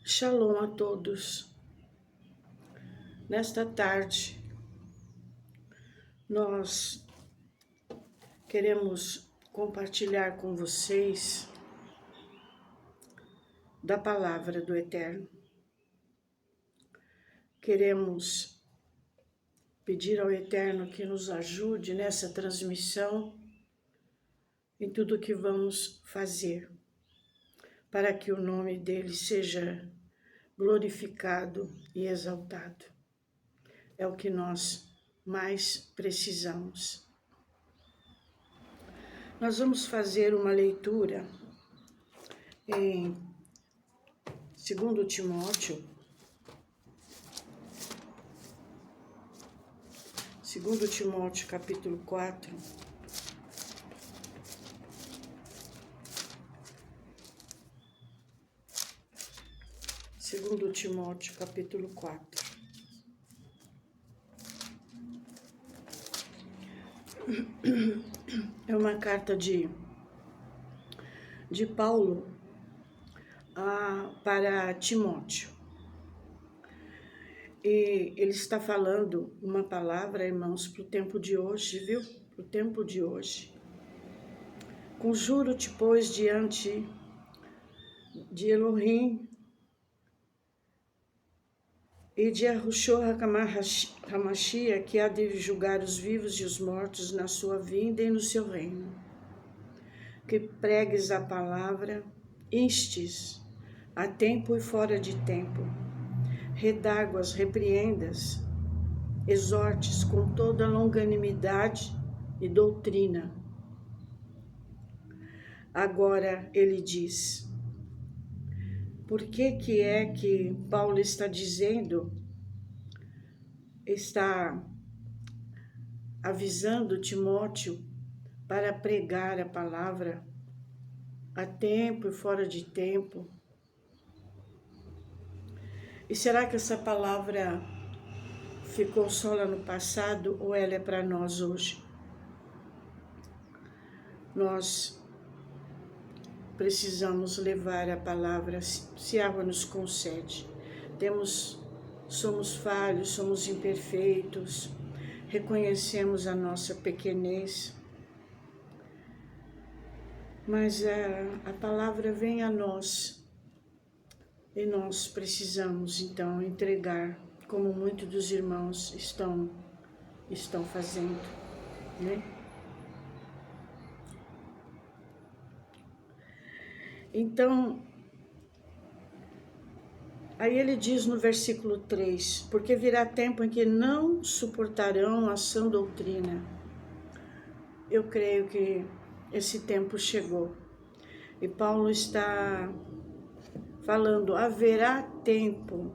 Shalom a todos. Nesta tarde, nós queremos compartilhar com vocês da palavra do Eterno. Queremos pedir ao Eterno que nos ajude nessa transmissão, em tudo que vamos fazer, para que o nome dele seja glorificado e exaltado. É o que nós mais precisamos. Nós vamos fazer uma leitura em 2 Timóteo, 2 Timóteo capítulo 4, Segundo Timóteo, capítulo 4. É uma carta de Paulo para Timóteo. E ele está falando uma palavra, irmãos, para o tempo de hoje, viu? Para o tempo de hoje. Conjuro-te, pois, diante de Elohim e de Yahushua HaMashiach, que há de julgar os vivos e os mortos na sua vinda e no seu reino. Que pregues a palavra, instes, a tempo e fora de tempo, redarguas, repreendas, exortes com toda longanimidade e doutrina. Agora ele diz, por que é que Paulo está dizendo, está avisando Timóteo para pregar a palavra a tempo e fora de tempo? E será que essa palavra ficou só lá no passado ou ela é para nós hoje? Nós precisamos levar a palavra, se a água nos concede. Somos falhos, somos imperfeitos, reconhecemos a nossa pequenez, mas a palavra vem a nós e nós precisamos então entregar, como muitos dos irmãos estão fazendo, né? Então, aí ele diz no versículo 3, porque virá tempo em que não suportarão a sã doutrina. Eu creio que esse tempo chegou. E Paulo está falando, haverá tempo,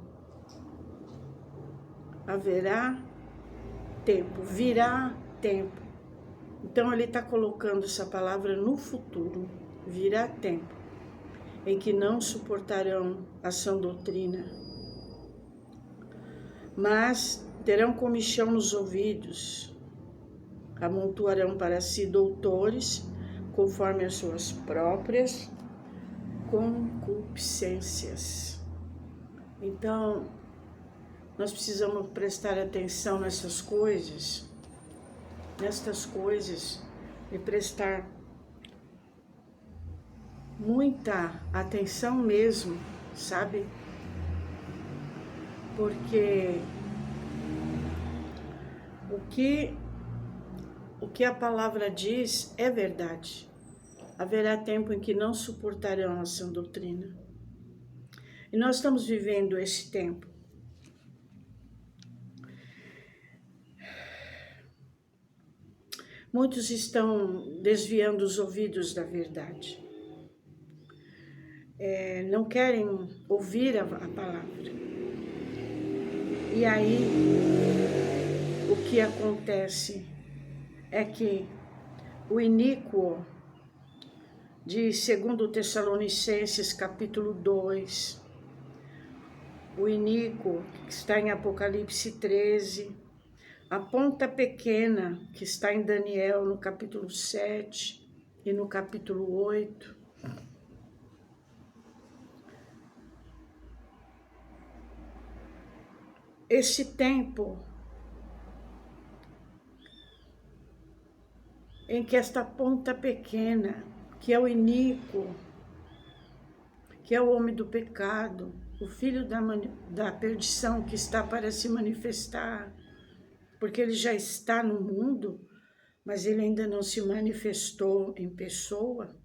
virá tempo. Então ele está colocando essa palavra no futuro, virá tempo em que não suportarão a sã doutrina, mas terão comichão nos ouvidos, amontoarão para si doutores, conforme as suas próprias concupiscências. Então, nós precisamos prestar atenção nestas coisas e prestar muita atenção mesmo, sabe? Porque o que a palavra diz é verdade. Haverá tempo em que não suportarão a sã doutrina. E nós estamos vivendo esse tempo. Muitos estão desviando os ouvidos da verdade. Não querem ouvir a palavra. E aí, o que acontece é que o iníquo de 2 Tessalonicenses capítulo 2, o iníquo que está em Apocalipse 13, a ponta pequena que está em Daniel no capítulo 7 e no capítulo 8, esse tempo em que esta ponta pequena, que é o iníquo, que é o homem do pecado, o filho da perdição que está para se manifestar, porque ele já está no mundo, mas ele ainda não se manifestou em pessoa.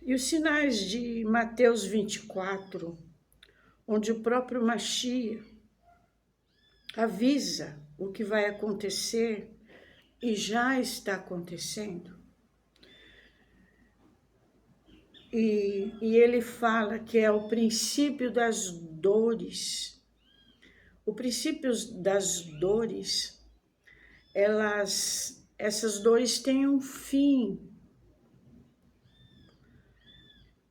E os sinais de Mateus 24, onde o próprio Mashiach avisa o que vai acontecer e já está acontecendo. E ele fala que é o princípio das dores. O princípio das dores, essas dores têm um fim.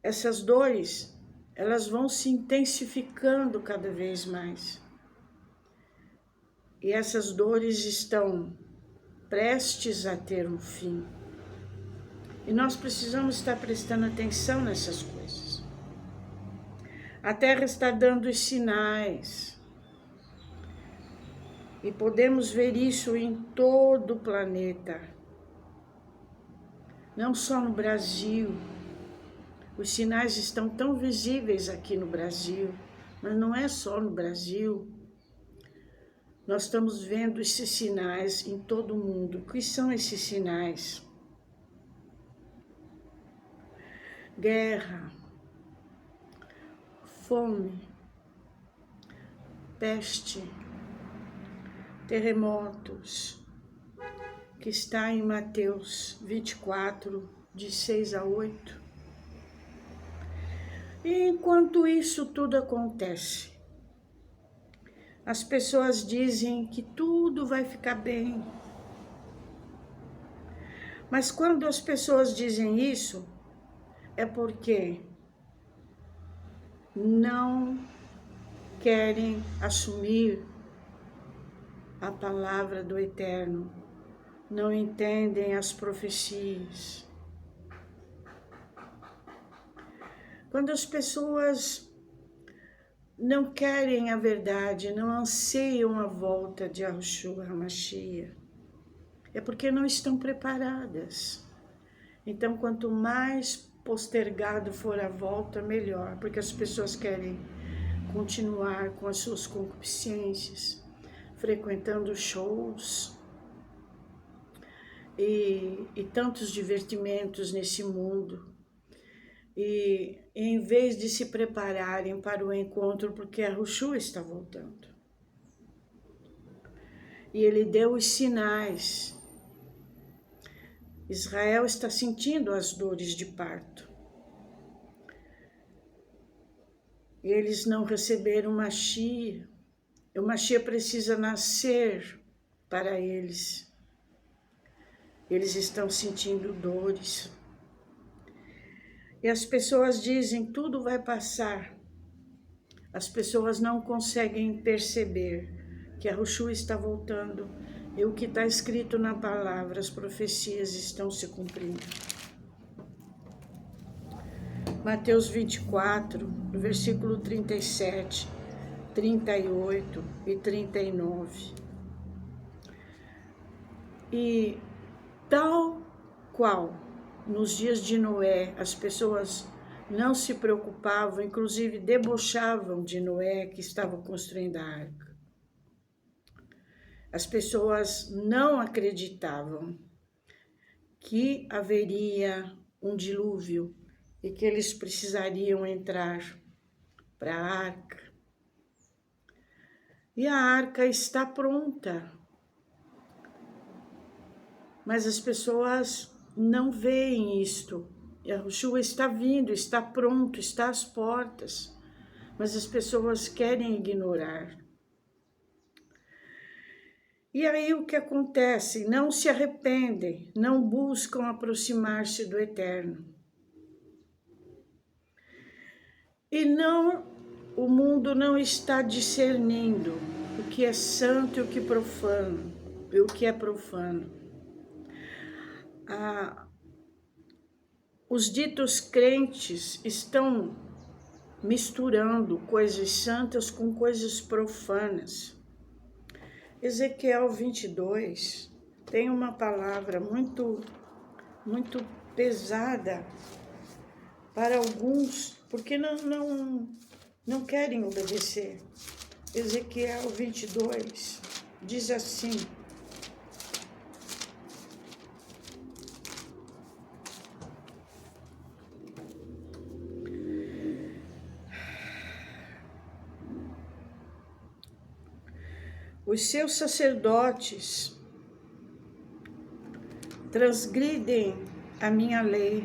Essas dores, elas vão se intensificando cada vez mais. E essas dores estão prestes a ter um fim. E nós precisamos estar prestando atenção nessas coisas. A Terra está dando os sinais. E podemos ver isso em todo o planeta. Não só no Brasil. Os sinais estão tão visíveis aqui no Brasil, mas não é só no Brasil. Nós estamos vendo esses sinais em todo o mundo. O que são esses sinais? Guerra, fome, peste, terremotos, que está em Mateus 24, de 6 a 8. E enquanto isso tudo acontece, as pessoas dizem que tudo vai ficar bem. Mas quando as pessoas dizem isso, é porque não querem assumir a palavra do Eterno, não entendem as profecias. Quando as pessoas não querem a verdade, não anseiam a volta de Yahushua HaMashiach, é porque não estão preparadas. Então, quanto mais postergado for a volta, melhor, porque as pessoas querem continuar com as suas concupiscências, frequentando shows e tantos divertimentos nesse mundo. E em vez de se prepararem para o encontro, porque Yahushua está voltando. E ele deu os sinais. Israel está sentindo as dores de parto. E eles não receberam o Mashiach. O Mashiach precisa nascer para eles. Eles estão sentindo dores. E as pessoas dizem, tudo vai passar. As pessoas não conseguem perceber que Yahushua está voltando. E o que está escrito na palavra, as profecias estão se cumprindo. Mateus 24, no versículo 37, 38 e 39. E tal qual nos dias de Noé, as pessoas não se preocupavam, inclusive debochavam de Noé que estava construindo a arca. As pessoas não acreditavam que haveria um dilúvio e que eles precisariam entrar para a arca. E a arca está pronta. Mas as pessoas não veem isto. Yahushua está vindo, está pronto, está às portas. Mas as pessoas querem ignorar. E aí o que acontece? Não se arrependem, não buscam aproximar-se do Eterno. E o mundo não está discernindo o que é santo e o que é profano. E o que é profano. Os ditos crentes estão misturando coisas santas com coisas profanas. Ezequiel 22 tem uma palavra muito pesada para alguns, porque não querem obedecer. Ezequiel 22 diz assim: os seus sacerdotes transgridem a minha lei,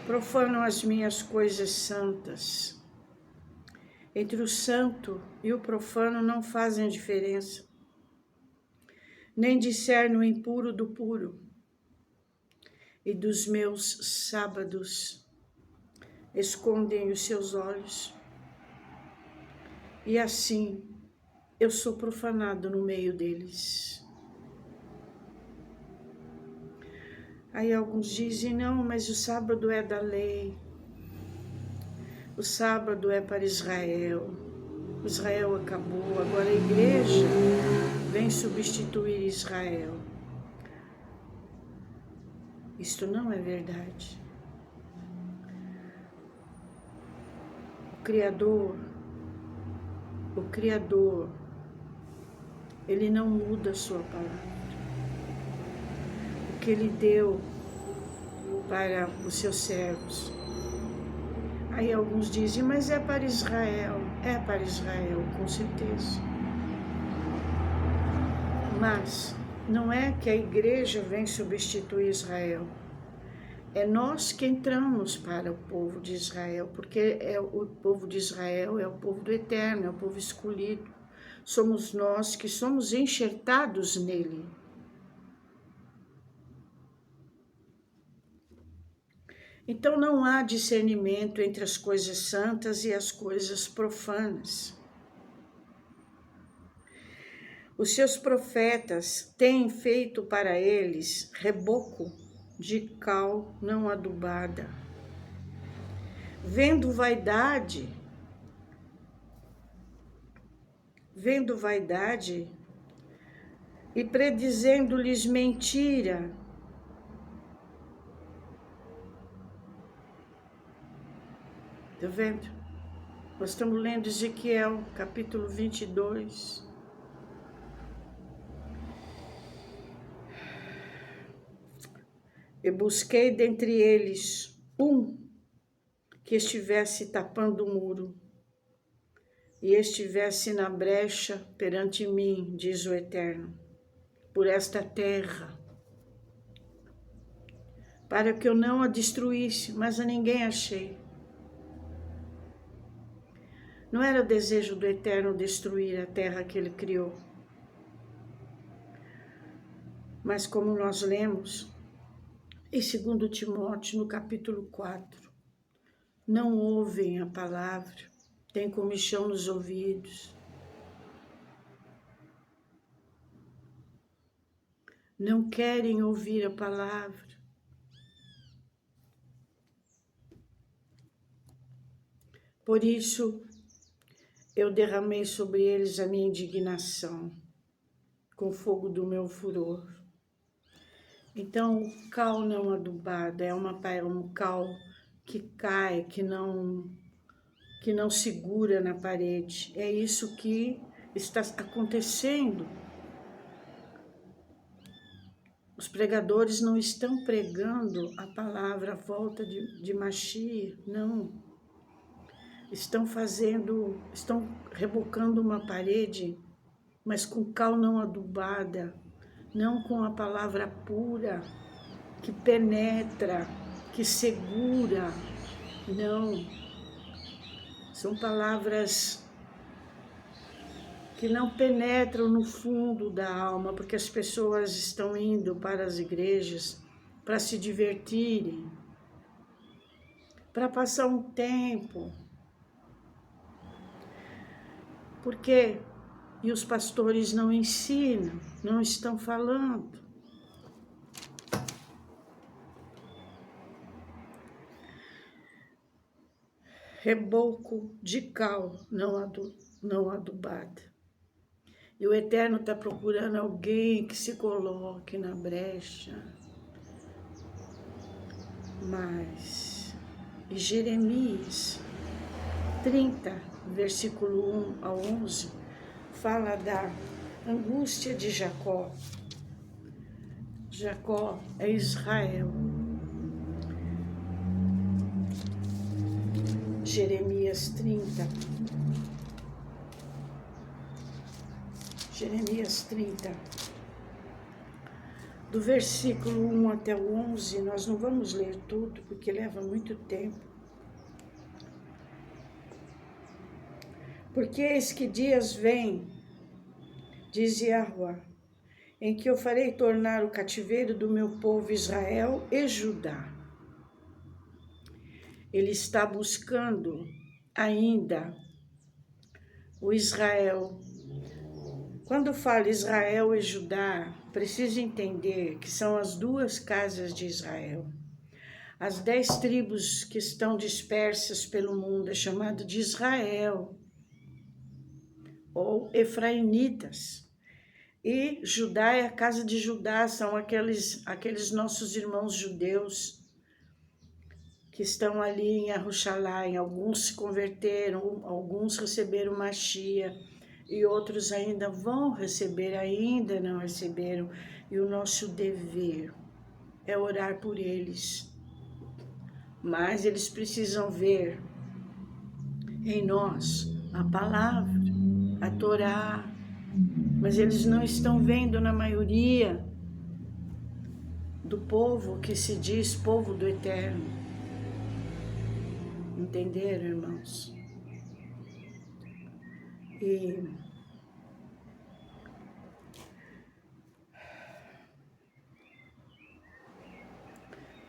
profanam as minhas coisas santas. Entre o santo e o profano não fazem diferença, nem discernem o impuro do puro. E dos meus sábados escondem os seus olhos. E assim eu sou profanado no meio deles. Aí alguns dizem, não, mas o sábado é da lei. O sábado é para Israel. Israel acabou, agora a igreja vem substituir Israel. Isto não é verdade. O Criador, Ele não muda a sua palavra. O que Ele deu para os seus servos. Aí alguns dizem, mas é para Israel. É para Israel, com certeza. Mas não é que a igreja vem substituir Israel. É nós que entramos para o povo de Israel, porque o povo de Israel é o povo do Eterno, é o povo escolhido. Somos nós que somos enxertados nele. Então não há discernimento entre as coisas santas e as coisas profanas. Os seus profetas têm feito para eles reboco de cal não adubada. Vendo vaidade e predizendo-lhes mentira, tá vendo? Nós estamos lendo Ezequiel, capítulo 22. Eu busquei dentre eles um que estivesse tapando o muro e estivesse na brecha perante mim, diz o Eterno, por esta terra, para que eu não a destruísse, mas a ninguém achei. Não era o desejo do Eterno destruir a terra que Ele criou. Mas como nós lemos em 2 Timóteo, no capítulo 4, não ouvem a palavra, têm comichão nos ouvidos, não querem ouvir a palavra. Por isso, eu derramei sobre eles a minha indignação, com o fogo do meu furor. Então, o cal não adubado é um cal que cai, que não segura na parede. É isso que está acontecendo. Os pregadores não estão pregando a palavra, a volta de Mashiach, não. Estão rebocando uma parede, mas com cal não adubada, não com a palavra pura, que penetra, que segura, não. São palavras que não penetram no fundo da alma, porque as pessoas estão indo para as igrejas para se divertirem, para passar um tempo. Por quê? E os pastores não ensinam, não estão falando. reboco de cal não adubada. E o Eterno está procurando alguém que se coloque na brecha. Mas, e Jeremias 30, versículo 1 ao 11, fala da angústia de Jacó. Jacó é Israel. Jeremias 30. Jeremias 30. Do versículo 1 até o 11, nós não vamos ler tudo, porque leva muito tempo. Porque eis que dias vêm, diz Yahuwá, em que eu farei tornar o cativeiro do meu povo Israel e Judá. Ele está buscando ainda o Israel. Quando fala Israel e Judá, precisa entender que são as duas casas de Israel. As 10 tribos que estão dispersas pelo mundo é chamado de Israel, ou Efraimitas. E Judá é a casa de Judá, são aqueles nossos irmãos judeus que estão ali em Jerusalém. Alguns se converteram, alguns receberam Mashiach, e outros ainda vão receber, ainda não receberam. E o nosso dever é orar por eles. Mas eles precisam ver em nós a palavra, a Torá. Mas eles não estão vendo na maioria do povo que se diz povo do Eterno. Entenderam, irmãos?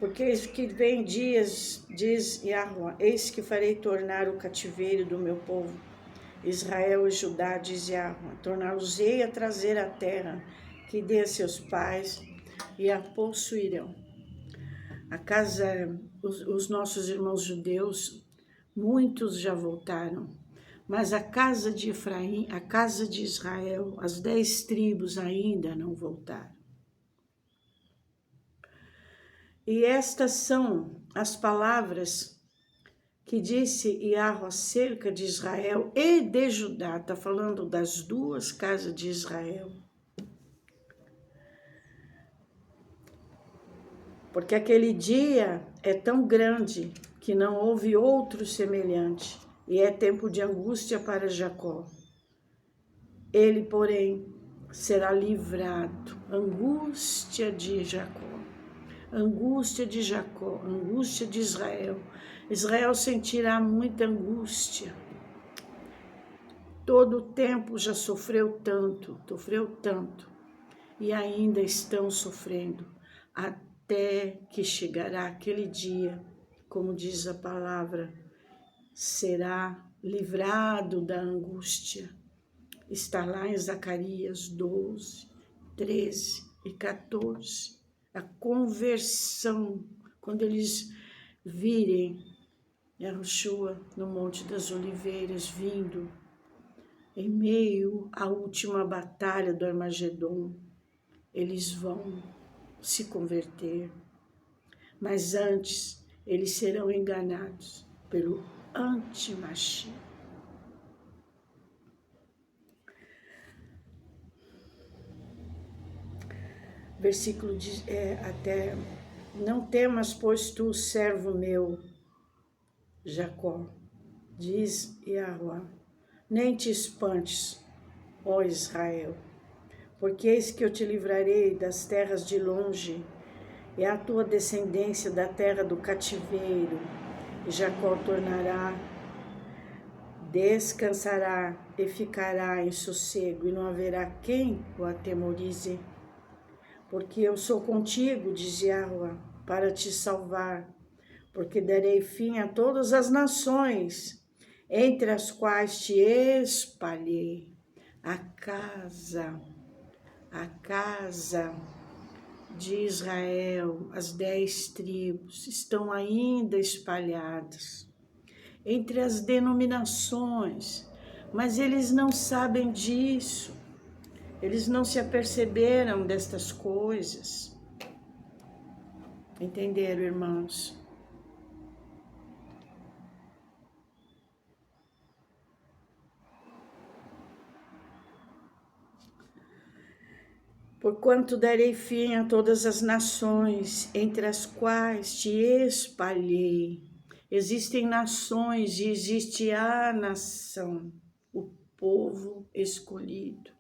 Porque eis que vem dias, diz Yahuwá, eis que farei tornar o cativeiro do meu povo, Israel e Judá, diz Yahuwá, torná-los-ei a trazer a terra que dê a seus pais e a possuirão. A casa, os nossos irmãos judeus, muitos já voltaram, mas a casa de Efraim, a casa de Israel, as 10 tribos ainda não voltaram. E estas são as palavras que disse Yahuwá acerca de Israel e de Judá. Está falando das duas casas de Israel. Porque aquele dia é tão grande que não houve outro semelhante. E é tempo de angústia para Jacó. Ele, porém, será livrado. Angústia de Jacó. Angústia de Jacó, angústia de Israel. Israel sentirá muita angústia. Todo o tempo já sofreu tanto, e ainda estão sofrendo, até que chegará aquele dia, como diz a palavra, será livrado da angústia. Está lá em Zacarias 12, 13 e 14. A conversão, quando eles virem Yahushua no Monte das Oliveiras vindo, em meio à última batalha do Armagedon, eles vão se converter. Mas antes, eles serão enganados pelo anti-Mashiach. Versículo até, não temas, pois tu, servo meu, Jacó, diz Yahuwá, nem te espantes, ó Israel, porque eis que eu te livrarei das terras de longe, e a tua descendência da terra do cativeiro, e Jacó tornará, descansará e ficará em sossego, e não haverá quem o atemorize. Porque eu sou contigo, diz Yahuwá, para te salvar, porque darei fim a todas as nações, entre as quais te espalhei. A casa de Israel, as 10 tribos, estão ainda espalhadas. entre as denominações, mas eles não sabem disso, eles não se aperceberam destas coisas. Entenderam, irmãos? Porquanto darei fim a todas as nações, entre as quais te espalhei. Existem nações e existe a nação, o povo escolhido,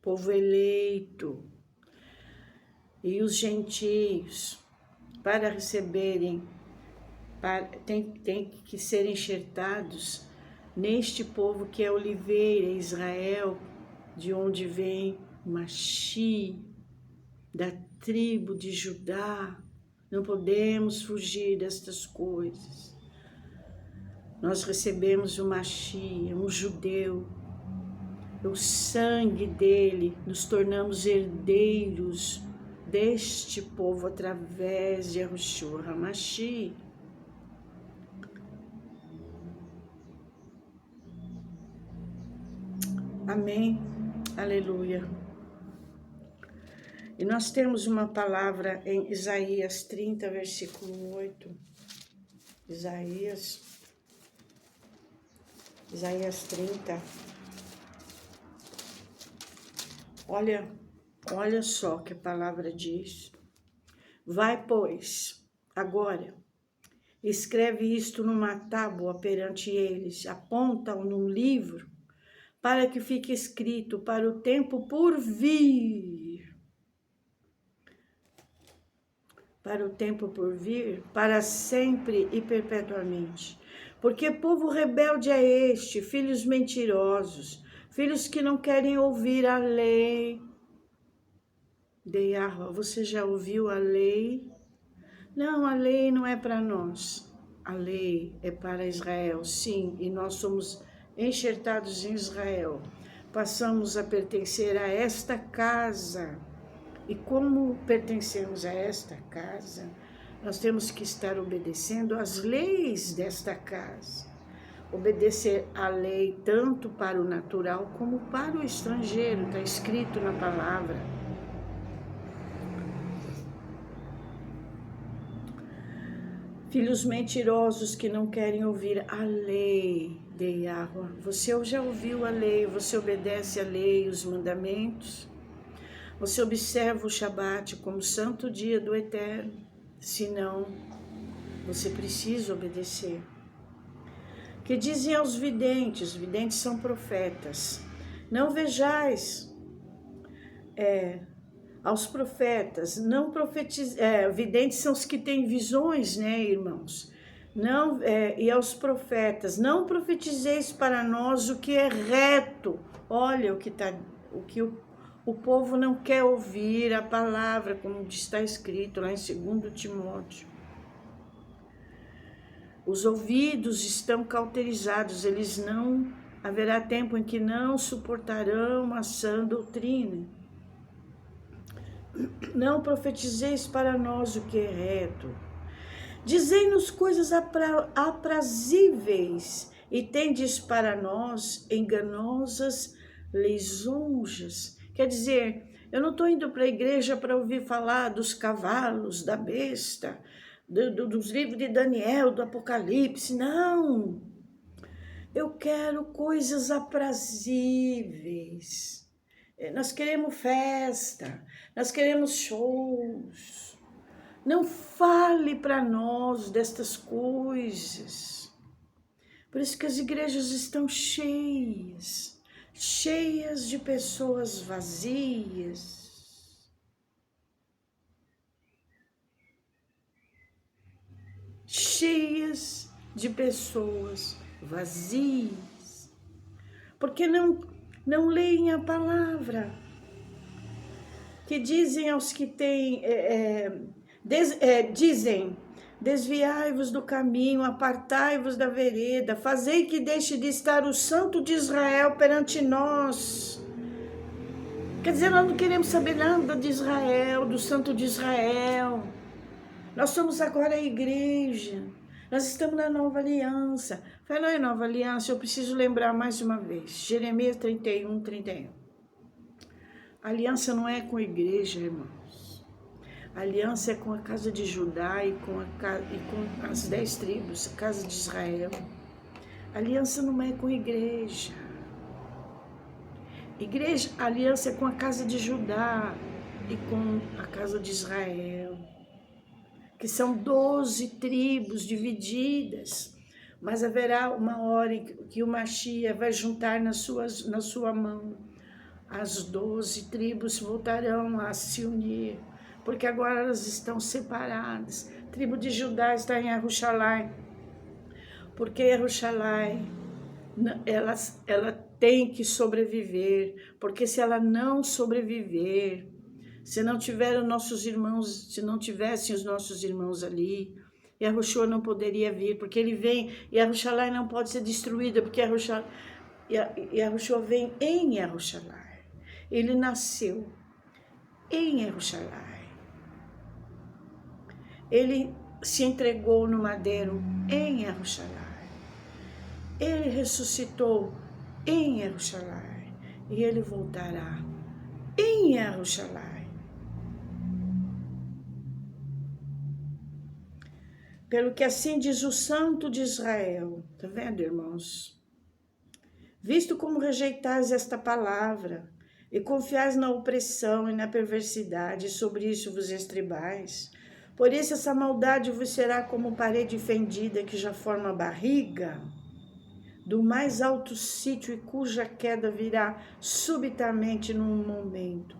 povo eleito, e os gentios, para receberem, tem que ser enxertados neste povo que é oliveira, Israel, de onde vem Mashi, da tribo de Judá. Não podemos fugir destas coisas. Nós recebemos o Mashi, um judeu. O sangue dele, nos tornamos herdeiros deste povo através de Yahushua HaMashiach. Amém. Aleluia. E nós temos uma palavra em Isaías 30, versículo 8. Isaías 30. Olha só que a palavra diz. Vai, pois, agora, escreve isto numa tábua perante eles, aponta-o num livro, para que fique escrito para o tempo por vir. Para o tempo por vir, para sempre e perpetuamente. Porque povo rebelde é este, filhos mentirosos, filhos que não querem ouvir a lei de Yahweh. Você já ouviu a lei? Não, a lei não é para nós. A lei é para Israel, sim, e nós somos enxertados em Israel. Passamos a pertencer a esta casa. E como pertencemos a esta casa, nós temos que estar obedecendo às leis desta casa. Obedecer a lei tanto para o natural como para o estrangeiro, está escrito na palavra. Filhos mentirosos que não querem ouvir a lei de Yahweh. Você já ouviu a lei, você obedece a lei, os mandamentos? Você observa o Shabat como santo dia do Eterno? Se não, você precisa obedecer. Que dizem aos videntes, os videntes são profetas, não vejais, aos profetas, não profetizais, videntes são os que têm visões, né, irmãos? Não, e aos profetas, não profetizeis para nós o que é reto. Olha o que o povo não quer ouvir a palavra, como está escrito lá em 2 Timóteo. Os ouvidos estão cauterizados, haverá tempo em que não suportarão a sã doutrina. Não profetizeis para nós o que é reto. Dizei-nos coisas aprazíveis e tendes para nós enganosas lisonjas. Quer dizer, eu não estou indo para a igreja para ouvir falar dos cavalos, da besta, dos livros de Daniel, do Apocalipse, não. Eu quero coisas aprazíveis. Nós queremos festa, nós queremos shows. Não fale para nós destas coisas. Por isso que as igrejas estão cheias de pessoas vazias. Cheias de pessoas vazias. Porque não leem a palavra. Que dizem aos que têm, dizem, desviai-vos do caminho, apartai-vos da vereda, fazei que deixe de estar o Santo de Israel perante nós. Quer dizer, nós não queremos saber nada de Israel, do Santo de Israel. Nós somos agora a igreja. Nós estamos na nova aliança. Falou em nova aliança, eu preciso lembrar mais uma vez. Jeremias 31, 31. A aliança não é com a igreja, irmãos. A aliança é com a casa de Judá e com as 10 tribos, a casa de Israel. A aliança não é com a igreja. A aliança é com a casa de Judá e com a casa de Israel, que são 12 tribos divididas, mas haverá uma hora em que o Mashiach vai juntar na sua mão. As 12 tribos voltarão a se unir, porque agora elas estão separadas. A tribo de Judá está em Jerusalém, porque Jerusalém, ela tem que sobreviver, porque se ela não sobreviver, se não tivessem os nossos irmãos ali, Yahushua não poderia vir, porque ele vem, e Jerusalém não pode ser destruída, porque Yahushua vem em Jerusalém. Ele nasceu em Jerusalém. Ele se entregou no madeiro em Jerusalém. Ele ressuscitou em Jerusalém. E ele voltará em Jerusalém. Pelo que assim diz o Santo de Israel. Tá vendo, irmãos? Visto como rejeitais esta palavra, e confiais na opressão e na perversidade, e sobre isso vos estribais. Por isso essa maldade vos será como parede fendida que já forma barriga do mais alto sítio e cuja queda virá subitamente num momento.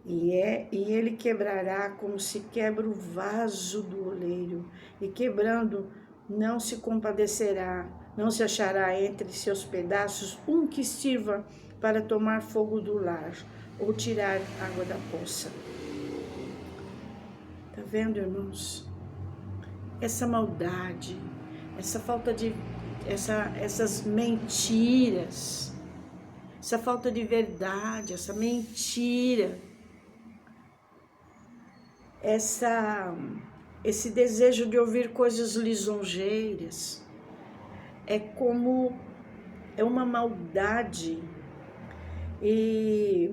E ele quebrará como se quebra o vaso do oleiro, e quebrando não se compadecerá, não se achará entre seus pedaços um que sirva para tomar fogo do lar ou tirar água da poça. Tá vendo, irmãos? Essa maldade, essa falta de, essas mentiras, essa falta de verdade, essa mentira, esse desejo de ouvir coisas lisonjeiras, é uma maldade e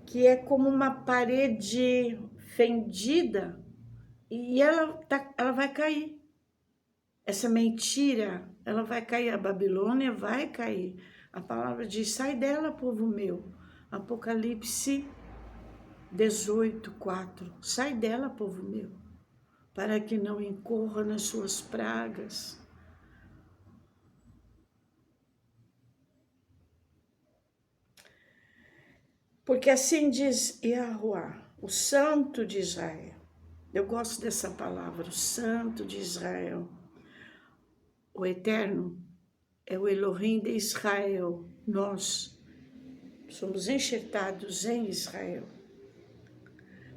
que é como uma parede fendida e ela vai cair. Essa mentira, ela vai cair, a Babilônia vai cair. A palavra diz, sai dela, povo meu. Apocalipse 18, 4. Sai dela, povo meu, para que não incorra nas suas pragas. Porque assim diz Yahuwá, o Santo de Israel. Eu gosto dessa palavra, o Santo de Israel. O Eterno é o Elohim de Israel. Nós somos enxertados em Israel.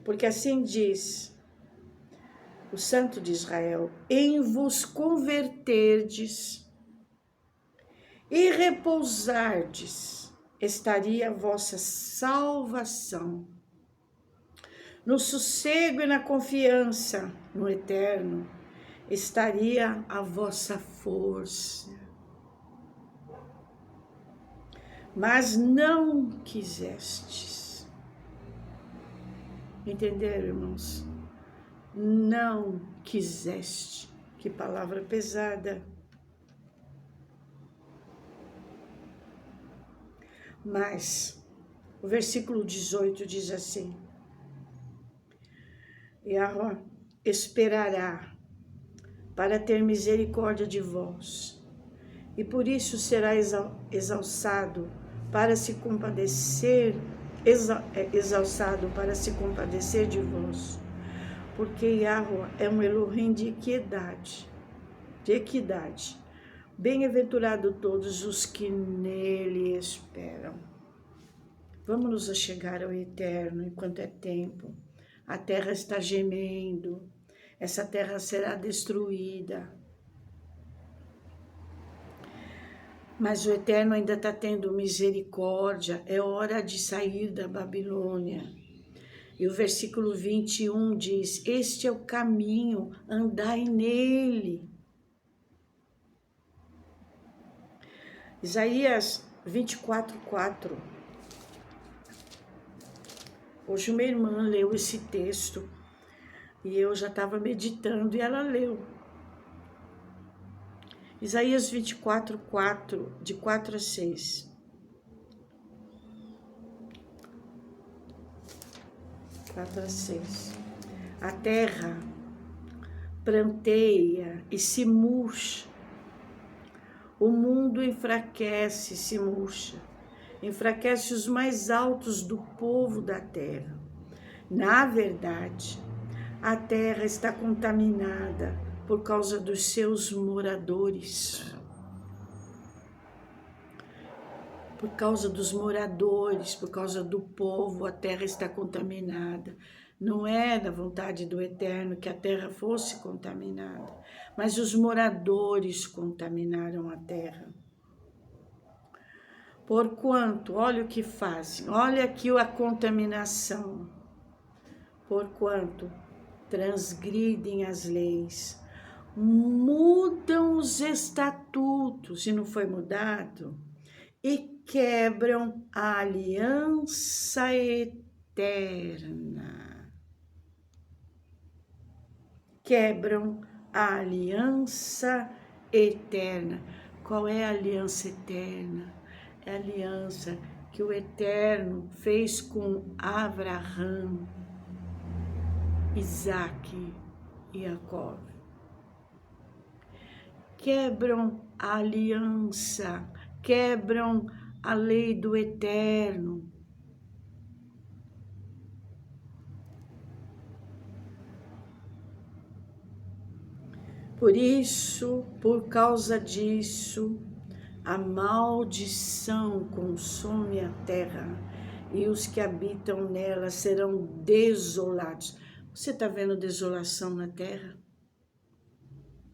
Porque assim diz o Santo de Israel, em vos converterdes e repousardes, estaria a vossa salvação. No sossego e na confiança no Eterno, estaria a vossa força. Mas não quisestes. Entenderam, irmãos? Não quiseste. Que palavra pesada. Mas o versículo 18 diz assim: Yahweh esperará para ter misericórdia de vós, e por isso será exalçado para se compadecer, exalçado para se compadecer de vós, porque Yahweh é um Elohim de equidade. Bem-aventurado todos os que nele esperam. Vamos nos achegar ao Eterno enquanto é tempo. A terra está gemendo, essa terra será destruída. Mas o Eterno ainda está tendo misericórdia, é hora de sair da Babilônia. E o versículo 21 diz: este é o caminho, andai nele. Isaías 24:4. Hoje uma irmã leu esse texto e eu já estava meditando e ela leu. Isaías 24:4, de 4 a 6. 4 a 6. A terra pranteia e se murcha. O mundo enfraquece e se murcha. Enfraquece os mais altos do povo da terra. Na verdade, a terra está contaminada por causa dos seus moradores. Por causa dos moradores, por causa do povo, a terra está contaminada. Não é da vontade do Eterno que a terra fosse contaminada, mas os moradores contaminaram a terra. Porquanto, olha o que fazem, olha aqui a contaminação. Porquanto transgridem as leis, mudam os estatutos, e não foi mudado, e quebram a aliança eterna. Quebram a aliança eterna. Qual é a aliança eterna? É a aliança que o Eterno fez com Abraão, Isaque e Jacó. Quebram a aliança, quebram a lei do Eterno. Por isso, por causa disso, a maldição consome a terra e os que habitam nela serão desolados. Você está vendo desolação na terra?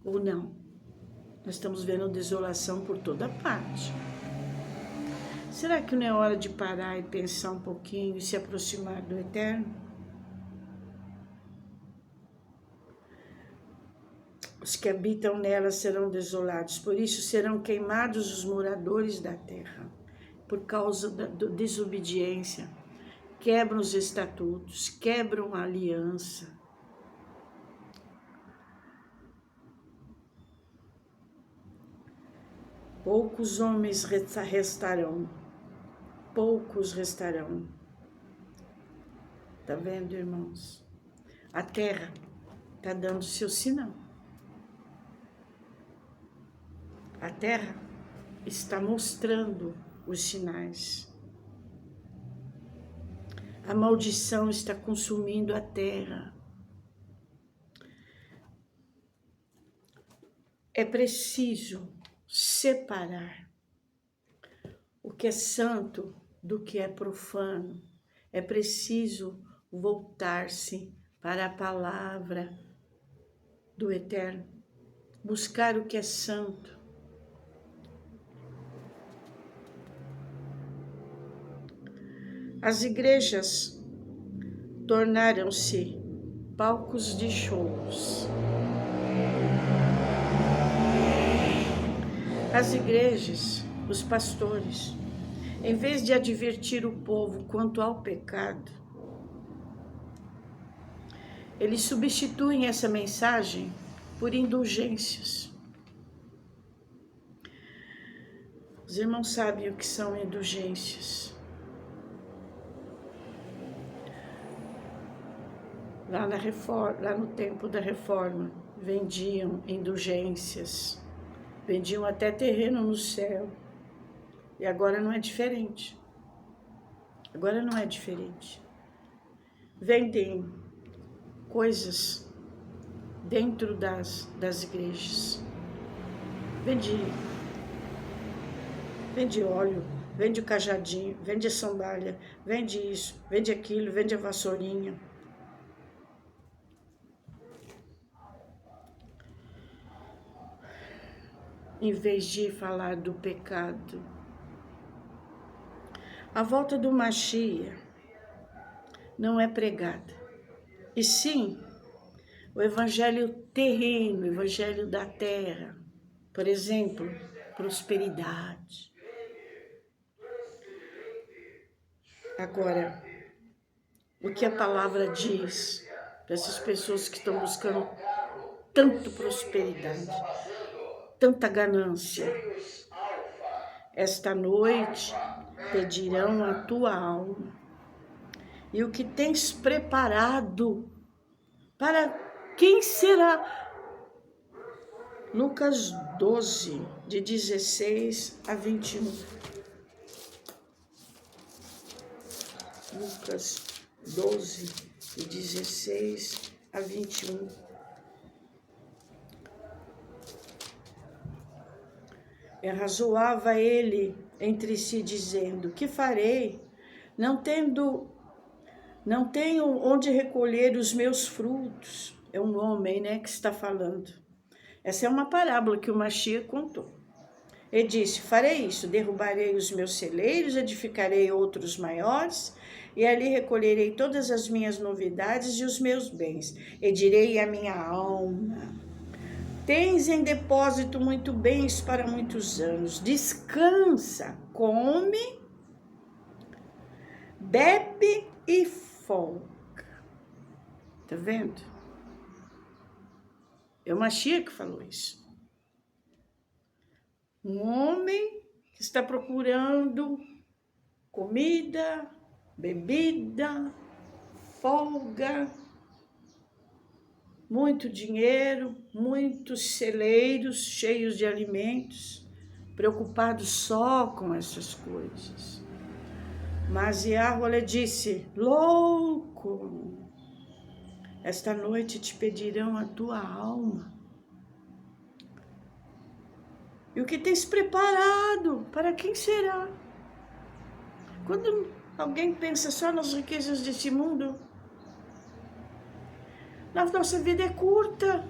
Ou não? Nós estamos vendo desolação por toda parte. Será que não é hora de parar e pensar um pouquinho e se aproximar do Eterno? Os que habitam nela serão desolados, por isso serão queimados os moradores da terra, por causa da desobediência. Quebram os estatutos, quebram a aliança. Poucos homens restarão, poucos restarão. Tá vendo, irmãos? A terra tá dando seu sinal. A terra está mostrando os sinais. A maldição está consumindo a terra. É preciso separar o que é santo do que é profano. É preciso voltar-se para a palavra do Eterno, buscar o que é santo. As igrejas tornaram-se palcos de shows. As igrejas, os pastores, em vez de advertir o povo quanto ao pecado, eles substituem essa mensagem por indulgências. Os irmãos sabem o que são indulgências. Lá no tempo da Reforma, vendiam indulgências, vendiam até terreno no céu. E agora não é diferente. Agora não é diferente. Vendem coisas dentro das igrejas. Vende óleo, vende o cajadinho, vende a sandália, vende isso, vende aquilo, vende a vassourinha. Em vez de falar do pecado. A volta do Mashiach não é pregada, e sim o evangelho terreno, o evangelho da terra. Por exemplo, prosperidade. Agora, o que a palavra diz para essas pessoas que estão buscando tanta prosperidade, tanta ganância? Esta noite pedirão a tua alma, e o que tens preparado para quem será? Lucas 12, de 16 a 21. Lucas 12, de 16 a 21. E arrazoava ele entre si, dizendo: que farei? Não tenho onde recolher os meus frutos. É um homem, né, que está falando. Essa é uma parábola que o Mashiach contou. Ele disse: farei isso, derrubarei os meus celeiros, edificarei outros maiores, e ali recolherei todas as minhas novidades e os meus bens. E direi à minha alma: tens em depósito muito bens para muitos anos. Descansa, come, bebe e folga. Tá vendo? É o Mashiach que falou isso. Um homem que está procurando comida, bebida, folga, muito dinheiro, muitos celeiros cheios de alimentos, preocupados só com essas coisas. Mas Yahweh disse: louco, esta noite te pedirão a tua alma. E o que tens preparado, para quem será? Quando alguém pensa só nas riquezas desse mundo, a nossa vida é curta.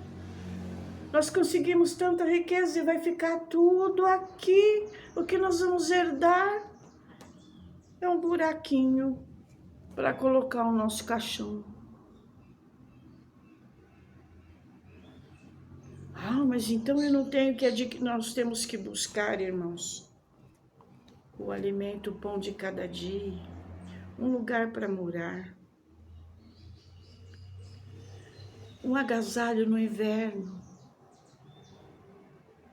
Nós conseguimos tanta riqueza e vai ficar tudo aqui. O que nós vamos herdar é um buraquinho para colocar o nosso caixão. Mas então eu não tenho que adquirir. Nós temos que buscar, irmãos, o alimento, o pão de cada dia, um lugar para morar, um agasalho no inverno.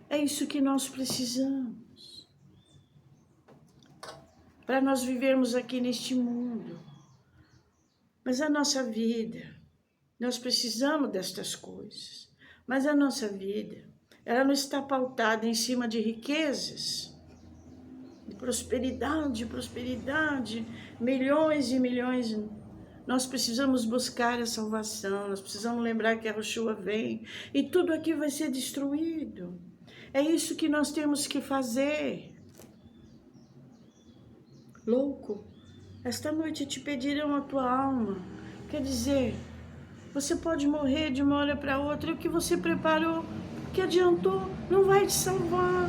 É isso que nós precisamos para nós vivermos aqui neste mundo. Mas a nossa vida, nós precisamos destas coisas. Mas a nossa vida, ela não está pautada em cima de riquezas, de prosperidade, milhões e milhões. Nós precisamos buscar a salvação, nós precisamos lembrar que a Yeshua vem e tudo aqui vai ser destruído. É isso que nós temos que fazer. Louco, esta noite te pedirão a tua alma. Quer dizer, você pode morrer de uma hora para outra, e o que você preparou, o que adiantou, não vai te salvar.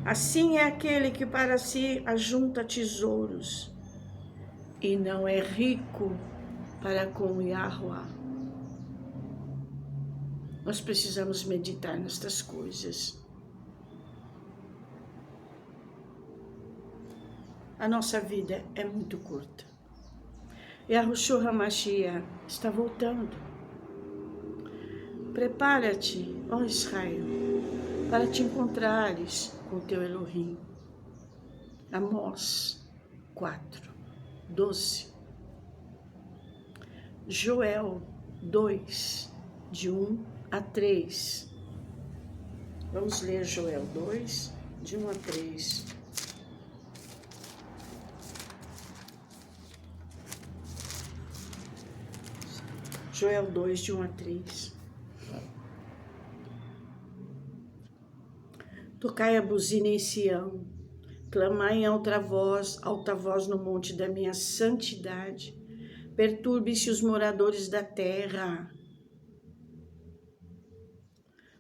Assim é aquele que para si ajunta tesouros e não é rico para com Yahweh. Nós precisamos meditar nestas coisas. A nossa vida é muito curta. E a Yahushua HaMashiach está voltando. Prepara-te, ó Israel, para te encontrares com teu Elohim. Amós 4, 12. Joel 2, de 1 a 3. Vamos ler Joel 2, de 1 a 3. Joel 2, de 1 a 3. Tocai a buzina em Sião, clamai em alta voz no monte da minha santidade. Perturbe-se os moradores da terra.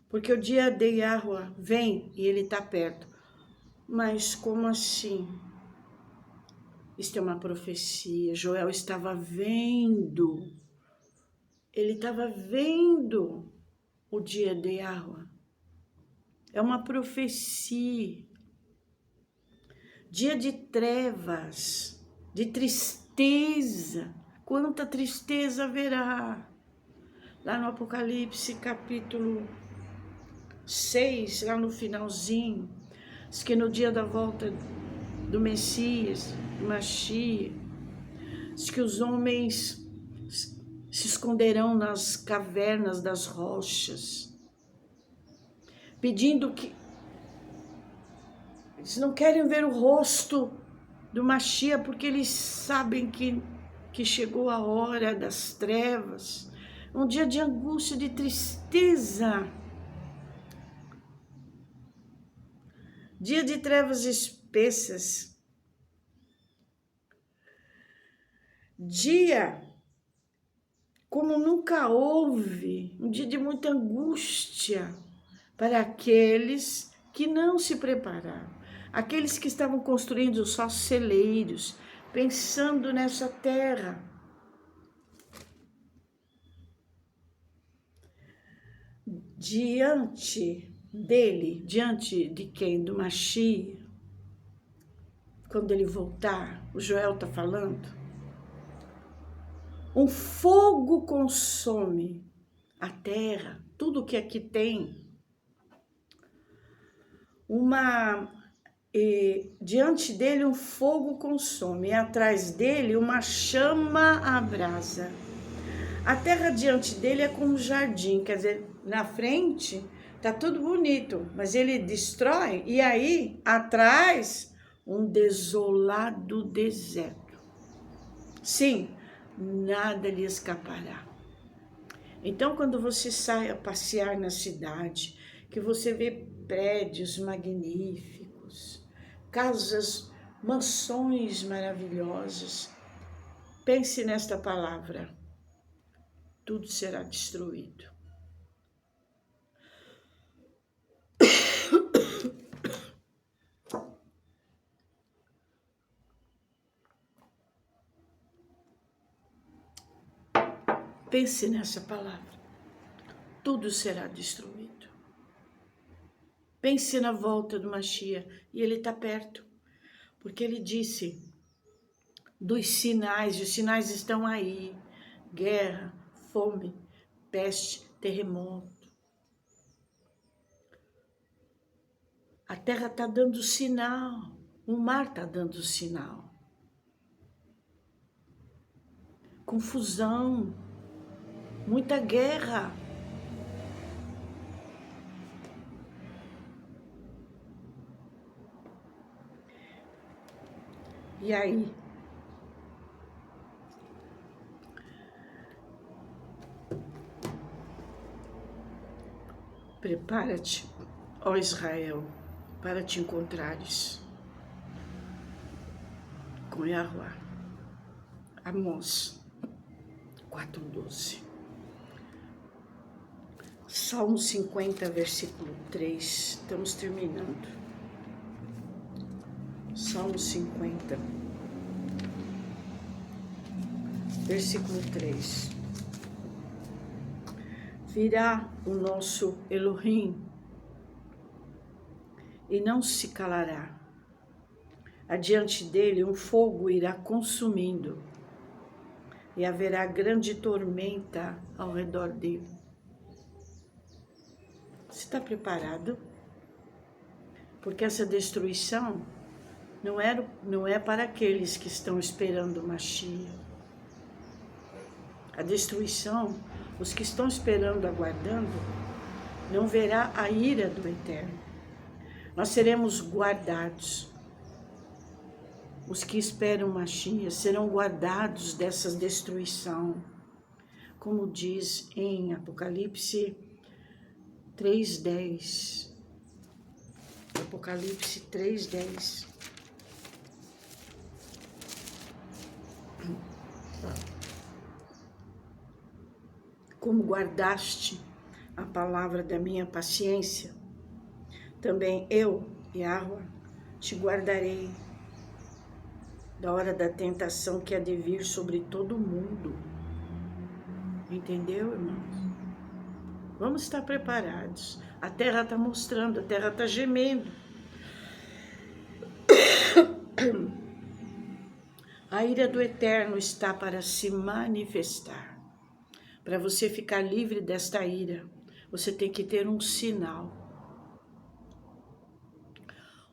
Porque o dia de Yahweh vem e ele está perto. Mas como assim? Isto é uma profecia. Joel estava vendo. Ele estava vendo o dia de Yahweh. É uma profecia. Dia de trevas, de tristeza. Quanta tristeza haverá. Lá no Apocalipse, capítulo 6, lá no finalzinho, diz que no dia da volta do Messias, do Mashiach, diz que os homens se esconderão nas cavernas das rochas, pedindo que... Eles não querem ver o rosto do Mashiach, porque eles sabem que chegou a hora das trevas, um dia de angústia, de tristeza, dia de trevas espessas, dia como nunca houve, um dia de muita angústia para aqueles que não se prepararam, aqueles que estavam construindo só celeiros, pensando nessa terra. Diante dele, diante de quem? Do Mashiach, quando ele voltar, o Joel está falando, um fogo consome a terra, tudo que aqui tem. Diante dele um fogo consome, e atrás dele uma chama abrasa. A terra diante dele é como um jardim, quer dizer, na frente tá tudo bonito, mas ele destrói, e aí atrás um desolado deserto. Sim, nada lhe escapará. Então, quando você sai a passear na cidade, que você vê prédios magníficos, casas, mansões maravilhosas, pense nesta palavra: tudo será destruído. Pense nessa palavra. Tudo será destruído. Pense na volta do Mashiach, e ele está perto, porque ele disse dos sinais, os sinais estão aí: guerra, fome, peste, terremoto. A terra está dando sinal, o mar está dando sinal. Confusão, muita guerra. E aí? Prepara-te, ó Israel, para te encontrares com Yahweh. Amós 4:12. Salmo 50, versículo 3. Estamos terminando. Salmo 50, versículo 3. Virá o nosso Elohim e não se calará. Adiante dele um fogo irá consumindo e haverá grande tormenta ao redor dele. Você está preparado? Porque essa destruição não é para aqueles que estão esperando o Mashiach. A destruição, os que estão esperando, aguardando, não verá a ira do Eterno. Nós seremos guardados. Os que esperam Mashiach serão guardados dessa destruição. Como diz em Apocalipse 3:10. Apocalipse 3:10. Como guardaste a palavra da minha paciência, também eu, Yahweh, te guardarei da hora da tentação que há de vir sobre todo mundo. Entendeu, irmãos? Vamos estar preparados. A terra está mostrando, a terra está gemendo. A ira do Eterno está para se manifestar. Para você ficar livre desta ira, você tem que ter um sinal.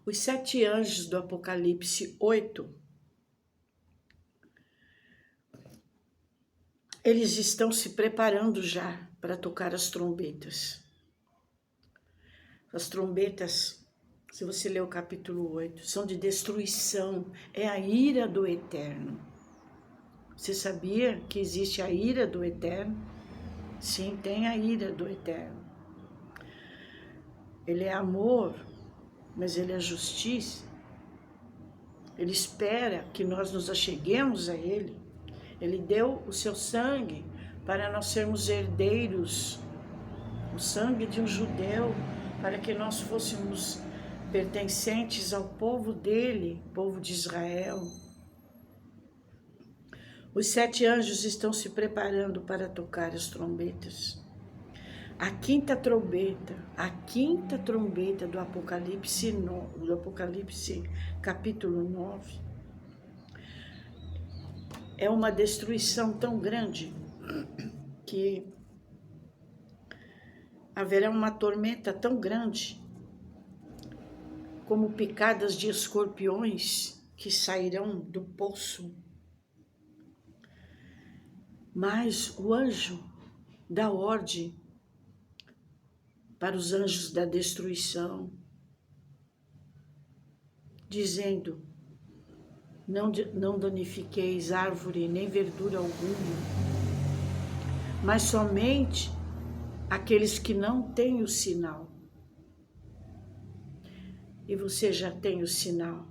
Os 7 anjos do Apocalipse 8, eles estão se preparando já para tocar as trombetas. As trombetas, se você ler o capítulo 8, são de destruição, é a ira do Eterno. Você sabia que existe a ira do Eterno? Sim, tem a ira do Eterno. Ele é amor, mas ele é justiça. Ele espera que nós nos acheguemos a ele. Ele deu o seu sangue para nós sermos herdeiros, o sangue de um judeu, para que nós fôssemos pertencentes ao povo dele, povo de Israel. Os 7 anjos estão se preparando para tocar as trombetas. A quinta trombeta do Apocalipse capítulo 9, é uma destruição tão grande que haverá uma tormenta tão grande como picadas de escorpiões que sairão do poço. Mas o anjo dá ordem para os anjos da destruição, dizendo: não danifiqueis árvore nem verdura alguma, mas somente aqueles que não têm o sinal. E você já tem o sinal.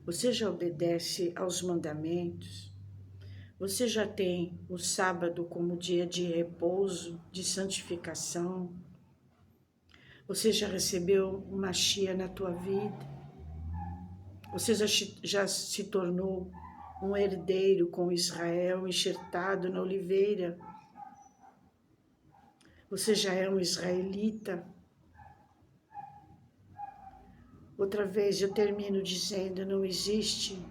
Você já obedece aos mandamentos. Você já tem o sábado como dia de repouso, de santificação. Você já recebeu uma Mashiach na tua vida. Você já se tornou um herdeiro com Israel, enxertado na oliveira. Você já é um israelita. Outra vez eu termino dizendo, não existe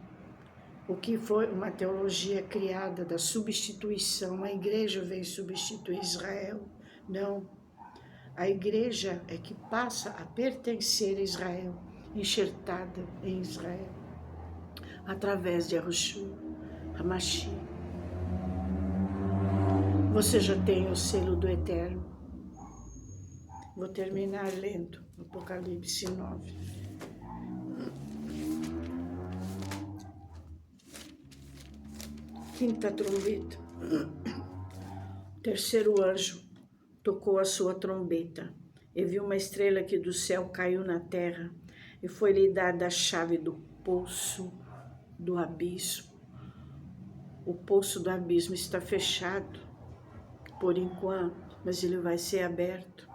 o que foi uma teologia criada da substituição. A igreja veio substituir Israel. Não. A igreja é que passa a pertencer a Israel, enxertada em Israel, através de Yahushua HaMashiach. Você já tem o selo do Eterno. Vou terminar lendo Apocalipse 9. Quinta trombeta. O terceiro anjo tocou a sua trombeta e viu uma estrela que do céu caiu na terra e foi-lhe dada a chave do poço do abismo. O poço do abismo está fechado por enquanto, mas ele vai ser aberto.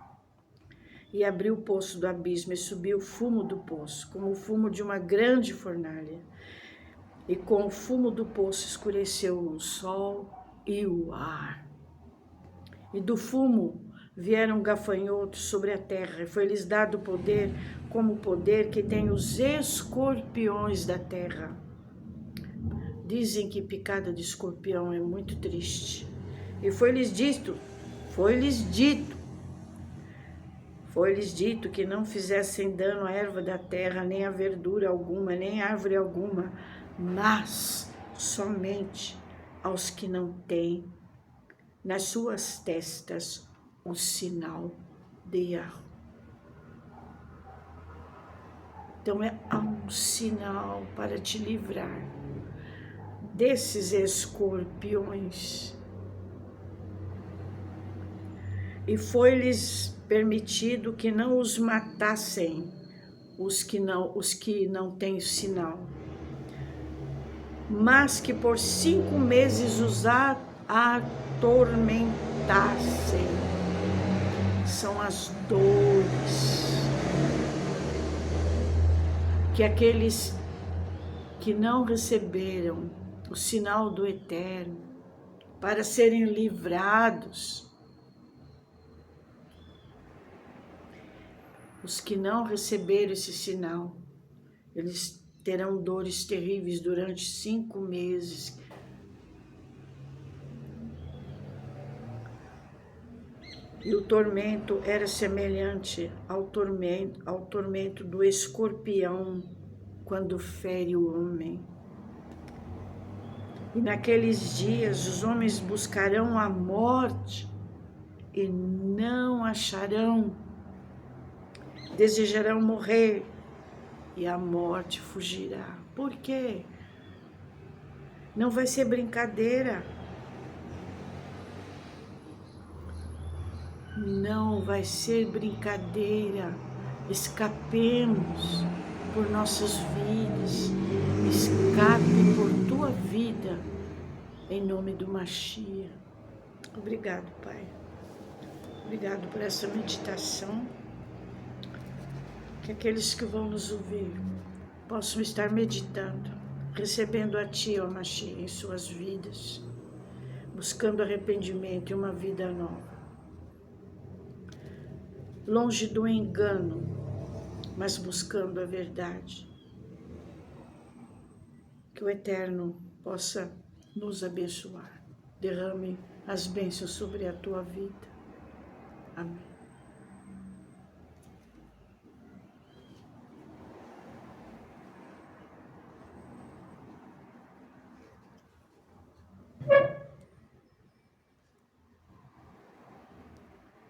E abriu o poço do abismo e subiu o fumo do poço, como o fumo de uma grande fornalha. E com o fumo do poço escureceu o sol e o ar. E do fumo vieram gafanhotos sobre a terra, e foi-lhes dado poder, como o poder que tem os escorpiões da terra. Dizem que picada de escorpião é muito triste. E foi-lhes dito que não fizessem dano à erva da terra, nem a verdura alguma, nem árvore alguma, mas somente aos que não têm nas suas testas o sinal de Yahweh. Então há um sinal para te livrar desses escorpiões. E foi-lhes permitido que não os matassem os que não têm o sinal, mas que por 5 meses os atormentassem. São as dores que aqueles que não receberam o sinal do Eterno para serem livrados. Os que não receberam esse sinal, eles terão dores terríveis durante 5 meses. E o tormento era semelhante ao tormento do escorpião quando fere o homem. E naqueles dias os homens buscarão a morte e não acharão. Desejarão morrer e a morte fugirá. Por quê? Não vai ser brincadeira. Não vai ser brincadeira. Escapemos por nossas vidas. Escape por tua vida. Em nome do Mashiach. Obrigado, Pai. Obrigado por essa meditação. Que aqueles que vão nos ouvir possam estar meditando, recebendo a Ti, ó Mashiach, em suas vidas, buscando arrependimento e uma vida nova. Longe do engano, mas buscando a verdade. Que o Eterno possa nos abençoar. Derrame as bênçãos sobre a tua vida. Amém.